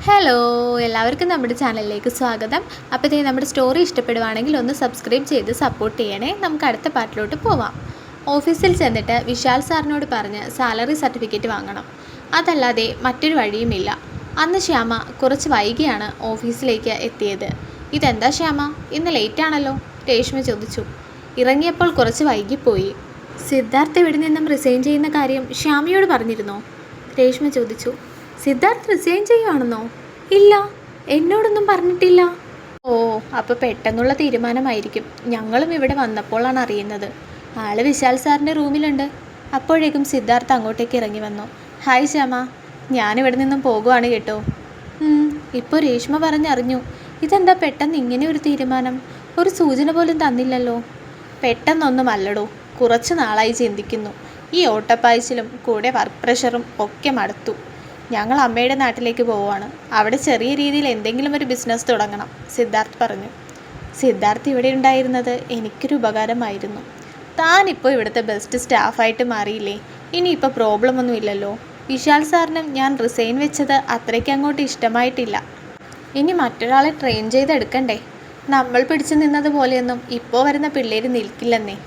Hello, എല്ലാവർക്കും നമ്മുടെ ചാനലിലേക്ക് സ്വാഗതം. അപ്പോൾ ഇതേ നമ്മുടെ സ്റ്റോറി ഇഷ്ടപ്പെടുവാണെങ്കിൽ ഒന്ന് സബ്സ്ക്രൈബ് ചെയ്ത് സപ്പോർട്ട് ചെയ്യണേ. നമുക്ക് അടുത്ത പാർട്ടിലോട്ട് പോവാം. ഓഫീസിൽ ചെന്നിട്ട് വിശാൽ സാറിനോട് പറഞ്ഞ് സാലറി സർട്ടിഫിക്കറ്റ് വാങ്ങണം. അതല്ലാതെ മറ്റൊരു വഴിയുമില്ല. അന്ന് ശ്യാമ കുറച്ച് വൈകിയാണ് ഓഫീസിലേക്ക് എത്തിയത്. ഇതെന്താ ശ്യാമ, ഇന്ന് ലേറ്റാണല്ലോ? രേഷ്മ ചോദിച്ചു. ഇറങ്ങിയപ്പോൾ കുറച്ച് വൈകിപ്പോയി. സിദ്ധാർത്ഥ് ഇവിടെ നിന്നും റിസൈൻ ചെയ്യുന്ന കാര്യം ശ്യാമയോട് പറഞ്ഞിരുന്നോ? രേഷ്മ ചോദിച്ചു. സിദ്ധാർത്ഥ് റിസൈൻ ചെയ്യുവാണെന്നോ? ഇല്ല, എന്നോടൊന്നും പറഞ്ഞിട്ടില്ല. ഓ, അപ്പോൾ പെട്ടെന്നുള്ള തീരുമാനമായിരിക്കും. ഞങ്ങളും ഇവിടെ വന്നപ്പോഴാണ് അറിയുന്നത്. ആള് വിശാൽ സാറിൻ്റെ റൂമിലുണ്ട്. അപ്പോഴേക്കും സിദ്ധാർത്ഥ് അങ്ങോട്ടേക്ക് ഇറങ്ങി വന്നു. ഹായ് ശ്യാമ, ഞാനിവിടെ നിന്നും പോകുവാണ് കേട്ടോ. ഇപ്പോൾ രേഷ്മ പറഞ്ഞറിഞ്ഞു. ഇതെന്താ പെട്ടെന്ന് ഇങ്ങനെ ഒരു തീരുമാനം? ഒരു സൂചന പോലും തന്നില്ലല്ലോ. പെട്ടെന്നൊന്നും അല്ലടോ, കുറച്ച് നാളായി ചിന്തിക്കുന്നു. ഈ ഓട്ടപ്പായച്ചിലും കൂടെ വർക്ക് പ്രഷറും ഒക്കെ മടുത്തു. ഞങ്ങൾ അമ്മയുടെ നാട്ടിലേക്ക് പോവുകയാണ്. അവിടെ ചെറിയ രീതിയിൽ എന്തെങ്കിലും ഒരു ബിസിനസ് തുടങ്ങണം, സിദ്ധാർത്ഥ് പറഞ്ഞു. സിദ്ധാർത്ഥ് ഇവിടെ ഉണ്ടായിരുന്നത് എനിക്കൊരു ഉപകാരമായിരുന്നു. താനിപ്പോൾ ഇവിടുത്തെ ബെസ്റ്റ് സ്റ്റാഫായിട്ട് മാറിയില്ലേ? ഇനിയിപ്പോൾ പ്രോബ്ലം ഒന്നും ഇല്ലല്ലോ. വിശാൽ സാറിനും ഞാൻ റിസൈൻ വെച്ചത് അത്രയ്ക്ക് അങ്ങോട്ട് ഇഷ്ടമായിട്ടില്ല. ഇനി മറ്റൊരാളെ ട്രെയിൻ ചെയ്തെടുക്കണ്ടേ? നമ്മൾ പിടിച്ചു നിന്നതുപോലെയൊന്നും ഇപ്പോൾ വരുന്ന പിള്ളേർ നിൽക്കില്ലെന്നേ.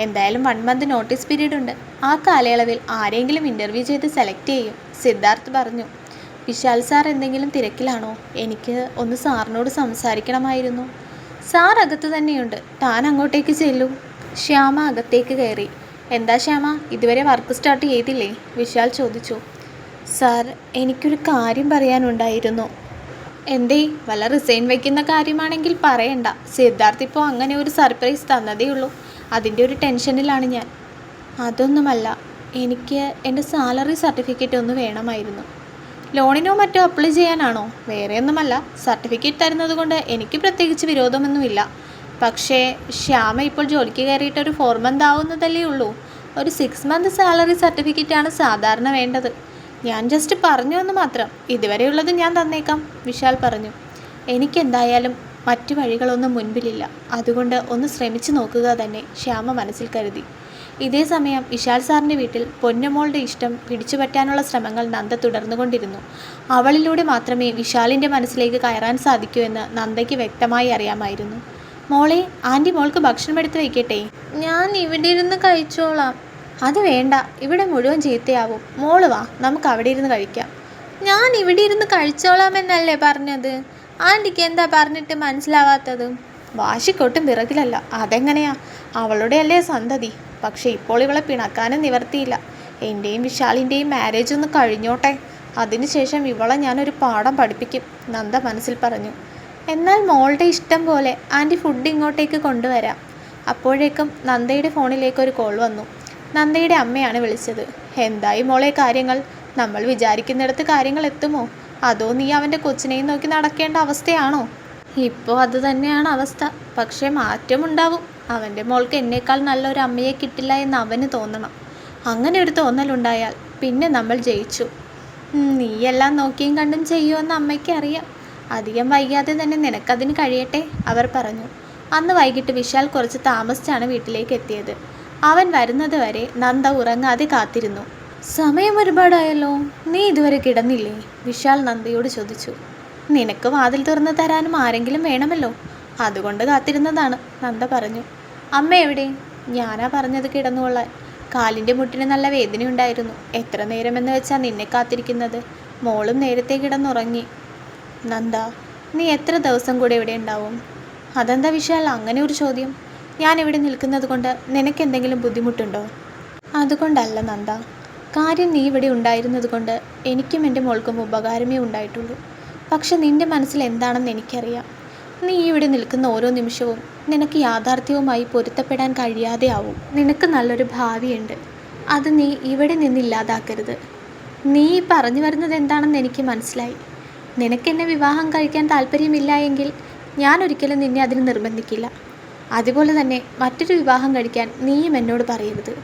എന്തായാലും 1 മന്ത് നോട്ടീസ് പീരീഡ് ഉണ്ട്. ആ കാലയളവിൽ ആരെങ്കിലും ഇൻ്റർവ്യൂ ചെയ്ത് സെലക്ട് ചെയ്യും, സിദ്ധാർത്ഥ് പറഞ്ഞു. വിശാൽ സാർ എന്തെങ്കിലും തിരക്കിലാണോ? എനിക്ക് ഒന്ന് സാറിനോട് സംസാരിക്കണമായിരുന്നു. സാർ അകത്ത് തന്നെയുണ്ട്, താൻ അങ്ങോട്ടേക്ക് ചെല്ലൂ. ശ്യാമ അകത്തേക്ക് കയറി. എന്താ ശ്യാമ, ഇതുവരെ വർക്ക് സ്റ്റാർട്ട് ചെയ്തില്ലേ? വിശാൽ ചോദിച്ചു. സാർ, എനിക്കൊരു കാര്യം പറയാനുണ്ടായിരുന്നു. എന്തേ? വല്ല റിസൈൻ വയ്ക്കുന്ന കാര്യമാണെങ്കിൽ പറയണ്ട. സിദ്ധാർത്ഥ് ഇപ്പോൾ അങ്ങനെ ഒരു സർപ്രൈസ് തന്നതേ ഉള്ളൂ. അതിൻ്റെ ഒരു ടെൻഷനിലാണ് ഞാൻ. അതൊന്നുമല്ല, എനിക്ക് എൻ്റെ സാലറി സർട്ടിഫിക്കറ്റ് ഒന്ന് വേണമായിരുന്നു. ലോണിനോ മറ്റോ അപ്ലൈ ചെയ്യാനാണോ? വേറെ ഒന്നുമല്ല. സർട്ടിഫിക്കറ്റ് തരുന്നത് കൊണ്ട് എനിക്ക് പ്രത്യേകിച്ച് വിരോധമൊന്നുമില്ല. പക്ഷേ ശ്യാമ ഇപ്പോൾ ജോലിക്ക് കയറിയിട്ട് ഒരു 4 മന്ത് ആവുന്നതല്ലേ ഉള്ളൂ. ഒരു 6 മന്ത് സാലറി സർട്ടിഫിക്കറ്റാണ് സാധാരണ വേണ്ടത്. ഞാൻ ജസ്റ്റ് പറഞ്ഞു എന്ന് മാത്രം. ഇതുവരെയുള്ളത് ഞാൻ തന്നേക്കാം, വിശാൽ പറഞ്ഞു. എനിക്കെന്തായാലും മറ്റു വഴികളൊന്നും മുൻപിലില്ല. അതുകൊണ്ട് ഒന്ന് ശ്രമിച്ചു നോക്കുക തന്നെ, ശ്യാമ മനസ്സിൽ കരുതി. ഇതേ സമയം വിശാൽ സാറിൻ്റെ വീട്ടിൽ പൊന്നമോളുടെ ഇഷ്ടം പിടിച്ചുപറ്റാനുള്ള ശ്രമങ്ങൾ നന്ദ തുടർന്നുകൊണ്ടിരുന്നു. അവളിലൂടെ മാത്രമേ വിശാലിൻ്റെ മനസ്സിലേക്ക് കയറാൻ സാധിക്കൂ എന്ന് നന്ദയ്ക്ക് വ്യക്തമായി അറിയാമായിരുന്നു. മോളെ, ആൻറ്റി മോൾക്ക് ഭക്ഷണം എടുത്ത് വയ്ക്കട്ടെ? ഞാൻ ഇവിടെ ഇരുന്ന് കഴിച്ചോളാം. അത് വേണ്ട, ഇവിടെ മുഴുവൻ ചീത്തയാവും. മോള് വാ, നമുക്ക് അവിടെ ഇരുന്ന് കഴിക്കാം. ഞാൻ ഇവിടെ ഇരുന്ന് കഴിച്ചോളാമെന്നല്ലേ പറഞ്ഞത്? ആൻറ്റിക്ക് എന്താ പറഞ്ഞിട്ട് മനസ്സിലാവാത്തത്? വാശിക്കൊട്ടും പിറകിലല്ല. അതെങ്ങനെയാ? അവളുടെ അല്ലേ സന്തതി. പക്ഷെ ഇപ്പോൾ ഇവളെ പിണക്കാനും നിവർത്തിയില്ല. എൻ്റെയും വിശാലിൻ്റെയും മാരേജ് ഒന്ന് കഴിഞ്ഞോട്ടെ, അതിനുശേഷം ഇവളെ ഞാനൊരു പാഠം പഠിപ്പിക്കും, നന്ദ മനസ്സിൽ പറഞ്ഞു. എന്നാൽ മോളുടെ ഇഷ്ടം പോലെ ആൻറ്റി ഫുഡ് ഇങ്ങോട്ടേക്ക് കൊണ്ടുവരാം. അപ്പോഴേക്കും നന്ദയുടെ ഫോണിലേക്ക് ഒരു കോൾ വന്നു. നന്ദയുടെ അമ്മയാണ് വിളിച്ചത്. എന്തായി മോളെ കാര്യങ്ങൾ? നമ്മൾ വിചാരിക്കുന്നിടത്ത് കാര്യങ്ങൾ എത്തുമോ? അതോ നീ അവൻ്റെ കൊച്ചിനെയും നോക്കി നടക്കേണ്ട അവസ്ഥയാണോ? ഇപ്പോൾ അത് തന്നെയാണ് അവസ്ഥ. പക്ഷേ മാറ്റമുണ്ടാവും. അവൻ്റെ മോൾക്ക് എന്നേക്കാൾ നല്ലൊരു അമ്മയെ കിട്ടില്ല എന്ന് അവന് തോന്നണം. അങ്ങനെ ഒരു തോന്നലുണ്ടായാൽ പിന്നെ നമ്മൾ ജയിച്ചു. നീയെല്ലാം നോക്കിയും കണ്ടും ചെയ്യുമെന്ന് അമ്മയ്ക്ക് അറിയാം. അധികം വൈകാതെ തന്നെ നിനക്കതിന് കഴിയട്ടെ, അവർ പറഞ്ഞു. അന്ന് വൈകിട്ട് വിശാൽ കുറച്ച് താമസിച്ചാണ് വീട്ടിലേക്ക് എത്തിയത്. അവൻ വരുന്നത് വരെ നന്ദ ഉറങ്ങാതെ കാത്തിരുന്നു. സമയം ഒരുപാടായല്ലോ, നീ ഇതുവരെ കിടന്നില്ലേ? വിശാൽ നന്ദയോട് ചോദിച്ചു. നിനക്ക് വാതിൽ തുറന്നു തരാനും ആരെങ്കിലും വേണമല്ലോ, അതുകൊണ്ട് കാത്തിരുന്നതാണ്, നന്ദ പറഞ്ഞു. അമ്മ എവിടെ? ഞാനാ പറഞ്ഞത് കിടന്നുകൊള്ളാൻ. കാലിൻ്റെ മുട്ടിന് നല്ല വേദനയുണ്ടായിരുന്നു. എത്ര നേരമെന്ന് വെച്ചാൽ നിന്നെ കാത്തിരിക്കുന്നത്? മോളും നേരത്തെ കിടന്നുറങ്ങി. നന്ദ, നീ എത്ര ദിവസം കൂടെ ഇവിടെ ഉണ്ടാവും? അതെന്താ വിശാൽ അങ്ങനെ ഒരു ചോദ്യം? ഞാനിവിടെ നിൽക്കുന്നത് കൊണ്ട് നിനക്കെന്തെങ്കിലും ബുദ്ധിമുട്ടുണ്ടോ? അതുകൊണ്ടല്ല നന്ദ, കാര്യം നീ ഇവിടെ ഉണ്ടായിരുന്നത് കൊണ്ട് എനിക്കും എൻ്റെ മോൾക്കും ഉപകാരമേ ഉണ്ടായിട്ടുള്ളൂ. പക്ഷെ നിൻ്റെ മനസ്സിൽ എന്താണെന്ന് എനിക്കറിയാം. നീ ഇവിടെ നിൽക്കുന്ന ഓരോ നിമിഷവും നിനക്ക് യാഥാർത്ഥ്യവുമായി പൊരുത്തപ്പെടാൻ കഴിയാതെ ആവും. നിനക്ക് നല്ലൊരു ഭാവിയുണ്ട്, അത് നീ ഇവിടെ നിന്നില്ലാതാക്കരുത്. നീ പറഞ്ഞു വരുന്നത് എന്താണെന്ന് എനിക്ക് മനസ്സിലായി. നിനക്കെന്നെ വിവാഹം കഴിക്കാൻ താല്പര്യമില്ല എങ്കിൽ ഞാൻ ഒരിക്കലും നിന്നെ അതിന് നിർബന്ധിക്കില്ല. അതുപോലെ തന്നെ മറ്റൊരു വിവാഹം കഴിക്കാൻ നീയും എന്നോട് പറയരുത്.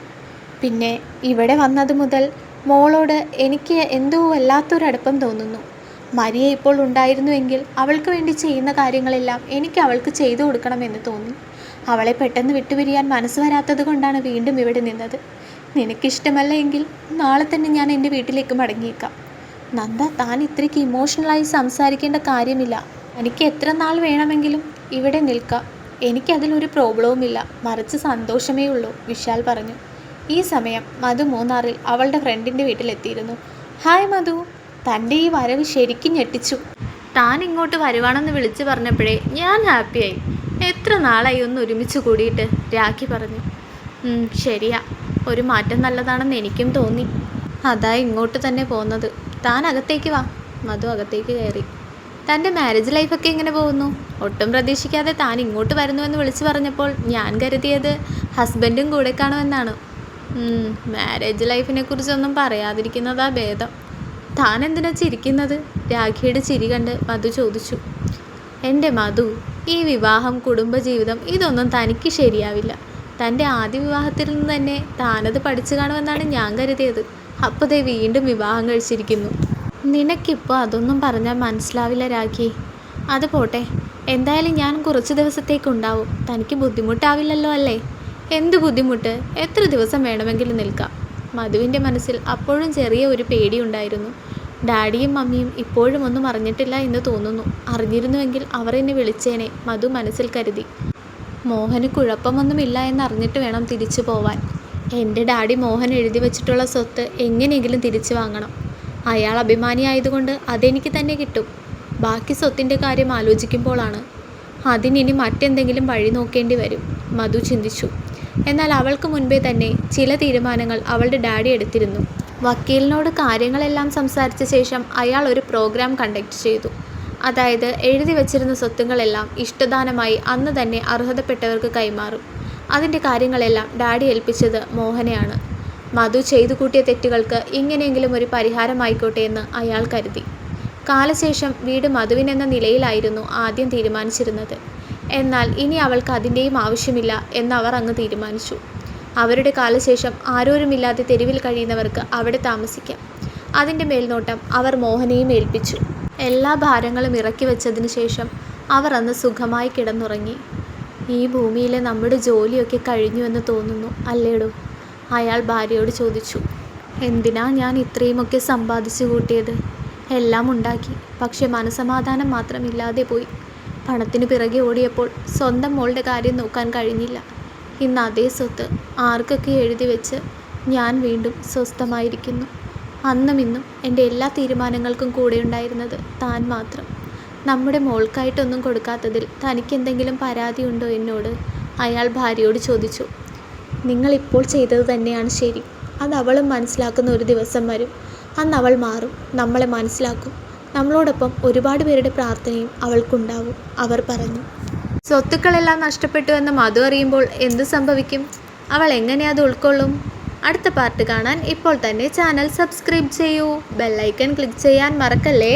പിന്നെ ഇവിടെ വന്നത് മുതൽ മോളോട് എനിക്ക് എന്തോ വല്ലാത്തൊരടുപ്പം തോന്നുന്നു. മരിയ ഇപ്പോൾ ഉണ്ടായിരുന്നുവെങ്കിൽ അവൾക്ക് വേണ്ടി ചെയ്യുന്ന കാര്യങ്ങളെല്ലാം എനിക്ക് അവൾക്ക് ചെയ്തു കൊടുക്കണമെന്ന് തോന്നി. അവളെ പെട്ടെന്ന് വിട്ടുപിരിയാൻ മനസ്സ് വരാത്തത് കൊണ്ടാണ് വീണ്ടും ഇവിടെ നിന്നത്. നിനക്കിഷ്ടമല്ല എങ്കിൽ നാളെ തന്നെ ഞാൻ എൻ്റെ വീട്ടിലേക്ക് മടങ്ങിയേക്കാം. നന്ദ, താൻ ഇത്രയ്ക്ക് ഇമോഷണലായി സംസാരിക്കേണ്ട കാര്യമില്ല. എനിക്ക് എത്ര നാൾ വേണമെങ്കിലും ഇവിടെ നിൽക്കാം. എനിക്കതിലൊരു പ്രോബ്ലവുമില്ല. മറിച്ച് സന്തോഷമേ ഉള്ളൂ, വിശാൽ പറഞ്ഞു. ഈ സമയം മധു മൂന്നാറിൽ അവളുടെ ഫ്രണ്ടിൻ്റെ വീട്ടിലെത്തിയിരുന്നു. ഹായ് മധു, തൻ്റെ ഈ വരവ് ശരിക്കും ഞെട്ടിച്ചു. താൻ ഇങ്ങോട്ട് വരുവാണെന്ന് വിളിച്ചു പറഞ്ഞപ്പോഴേ ഞാൻ ഹാപ്പിയായി. എത്ര നാളായി ഒന്ന് ഒരുമിച്ച് കൂടിയിട്ട്, രാഖി പറഞ്ഞു. ശരിയാ, ഒരു മാറ്റം നല്ലതാണെന്ന് എനിക്കും തോന്നി. അതാ ഇങ്ങോട്ട് തന്നെ പോകുന്നത്. താൻ അകത്തേക്ക് വാ. മധു അകത്തേക്ക് കയറി. തൻ്റെ മാരേജ് ലൈഫൊക്കെ എങ്ങനെ പോകുന്നു? ഒട്ടും പ്രതീക്ഷിക്കാതെ താൻ ഇങ്ങോട്ട് വരുന്നുവെന്ന് വിളിച്ചു പറഞ്ഞപ്പോൾ ഞാൻ കരുതിയത് ഹസ്ബൻഡും കൂടെ കാണുമെന്നാണ്. മാരേജ് ലൈഫിനെ കുറിച്ചൊന്നും പറയാതിരിക്കുന്നതാ ഭേദം. താൻ എന്തിനാ ചിരിക്കുന്നത്? രാഖിയുടെ ചിരി കണ്ട് മധു ചോദിച്ചു. എൻ്റെ മധു, ഈ വിവാഹം, കുടുംബജീവിതം ഇതൊന്നും തനിക്ക് ശരിയാവില്ല. തൻ്റെ ആദ്യ വിവാഹത്തിൽ നിന്ന് തന്നെ താനത് പഠിച്ചു കാണുമെന്നാണ് ഞാൻ കരുതിയത്. അപ്പോൾ ദേ വീണ്ടും വിവാഹം കഴിച്ചിരിക്കുന്നു. നിനക്കിപ്പോൾ അതൊന്നും പറഞ്ഞാൽ മനസ്സിലാവില്ല രാഖി. അത് പോട്ടെ, എന്തായാലും ഞാൻ കുറച്ച് ദിവസത്തേക്കുണ്ടാവും. തനിക്ക് ബുദ്ധിമുട്ടാവില്ലല്ലോ അല്ലേ? എന്ത് ബുദ്ധിമുട്ട്? എത്ര ദിവസം വേണമെങ്കിലും നിൽക്കാം. മധുവിൻ്റെ മനസ്സിൽ അപ്പോഴും ചെറിയ ഒരു പേടിയുണ്ടായിരുന്നു. ഡാഡിയും മമ്മിയും ഇപ്പോഴും ഒന്നും അറിഞ്ഞിട്ടില്ല എന്ന് തോന്നുന്നു. അറിഞ്ഞിരുന്നുവെങ്കിൽ അവർ എന്നെ വിളിച്ചേനെ, മധു മനസ്സിൽ കരുതി. മോഹന് കുഴപ്പമൊന്നുമില്ല എന്നറിഞ്ഞിട്ട് വേണം തിരിച്ചു പോവാൻ. എൻ്റെ ഡാഡി മോഹൻ എഴുതി വച്ചിട്ടുള്ള സ്വത്ത് എങ്ങനെയെങ്കിലും തിരിച്ചു വാങ്ങണം. അയാൾ അഭിമാനിയായതുകൊണ്ട് അതെനിക്ക് തന്നെ കിട്ടും. ബാക്കി സ്വത്തിൻ്റെ കാര്യം ആലോചിക്കുമ്പോഴാണ് അതിനിനി മറ്റെന്തെങ്കിലും വഴി നോക്കേണ്ടി വരും, മധു ചിന്തിച്ചു. എന്നാൽ അവൾക്ക് മുൻപേ തന്നെ ചില തീരുമാനങ്ങൾ അവളുടെ ഡാഡി എടുത്തിരുന്നു. വക്കീലിനോട് കാര്യങ്ങളെല്ലാം സംസാരിച്ച ശേഷം അയാൾ ഒരു പ്രോഗ്രാം കണ്ടക്ട് ചെയ്തു. അതായത് എഴുതി വച്ചിരുന്ന സ്വത്തുക്കളെല്ലാം ഇഷ്ടദാനമായി അന്ന് തന്നെ അർഹതപ്പെട്ടവർക്ക് കൈമാറും. അതിൻ്റെ കാര്യങ്ങളെല്ലാം ഡാഡി ഏൽപ്പിച്ചത് മോഹനെയാണ്. മധു ചെയ്തു കൂട്ടിയ തെറ്റുകൾക്ക് ഇങ്ങനെയെങ്കിലും ഒരു പരിഹാരമായിക്കോട്ടെ എന്ന് അയാൾ കരുതി. കാലശേഷം വീട് മധുവിനെന്ന നിലയിലായിരുന്നു ആദ്യം തീരുമാനിച്ചിരുന്നത്. എന്നാൽ ഇനി അവൾക്ക് അതിൻ്റെയും ആവശ്യമില്ല എന്നവർ അങ്ങ് തീരുമാനിച്ചു. അവരുടെ കാലശേഷം ആരോരുമില്ലാതെ തെരുവിൽ കഴിയുന്നവർക്ക് അവിടെ താമസിക്കാം. അതിൻ്റെ മേൽനോട്ടം അവർ മോഹനെയും ഏൽപ്പിച്ചു. എല്ലാ ഭാരങ്ങളും ഇറക്കി വെച്ചതിന് ശേഷം അവർ അന്ന് സുഖമായി കിടന്നുറങ്ങി. ഈ ഭൂമിയിലെ നമ്മുടെ ജോലിയൊക്കെ കഴിഞ്ഞു എന്ന് തോന്നുന്നു അല്ലേടോ? അയാൾ ഭാര്യയോട് ചോദിച്ചു. എന്തിനാ ഞാൻ ഇത്രയുമൊക്കെ സമ്പാദിച്ചു കൂട്ടിയത്? എല്ലാം ഉണ്ടാക്കി, പക്ഷെ മനസമാധാനം മാത്രമില്ലാതെ പോയി. പണത്തിന് പിറകെ ഓടിയപ്പോൾ സ്വന്തം മോളുടെ കാര്യം നോക്കാൻ കഴിഞ്ഞില്ല. ഇന്ന് അതേ സ്വത്ത് ആർക്കൊക്കെ എഴുതി വെച്ച് ഞാൻ വീണ്ടും സ്വസ്ഥമായിരിക്കുന്നു. അന്നും ഇന്നും എൻ്റെ എല്ലാ തീരുമാനങ്ങൾക്കും കൂടെ ഉണ്ടായിരുന്നത് താൻ മാത്രം. നമ്മുടെ മോൾക്കായിട്ടൊന്നും കൊടുക്കാത്തതിൽ തനിക്കെന്തെങ്കിലും പരാതിയുണ്ടോ എന്നോട്? അയാൾ ഭാര്യയോട് ചോദിച്ചു. നിങ്ങളിപ്പോൾ ചെയ്തത് തന്നെയാണ് ശരി. അത് അവളും മനസ്സിലാക്കുന്ന ഒരു ദിവസം വരും. അന്ന് അവൾ മാറും, നമ്മളെ മനസ്സിലാക്കും. നമ്മളോടൊപ്പം ഒരുപാട് പേരുടെ പ്രാർത്ഥനയും അവൾക്കുണ്ടാവും, അവർ പറഞ്ഞു. സ്വത്തുക്കളെല്ലാം നഷ്ടപ്പെട്ടു എന്ന് മധു അറിയുമ്പോൾ എന്ത് സംഭവിക്കും? അവൾ എങ്ങനെ അത് ഉൾക്കൊള്ളും? അടുത്ത പാർട്ട് കാണാൻ ഇപ്പോൾ തന്നെ ചാനൽ സബ്സ്ക്രൈബ് ചെയ്യൂ. ബെല്ലൈക്കൺ ക്ലിക്ക് ചെയ്യാൻ മറക്കല്ലേ.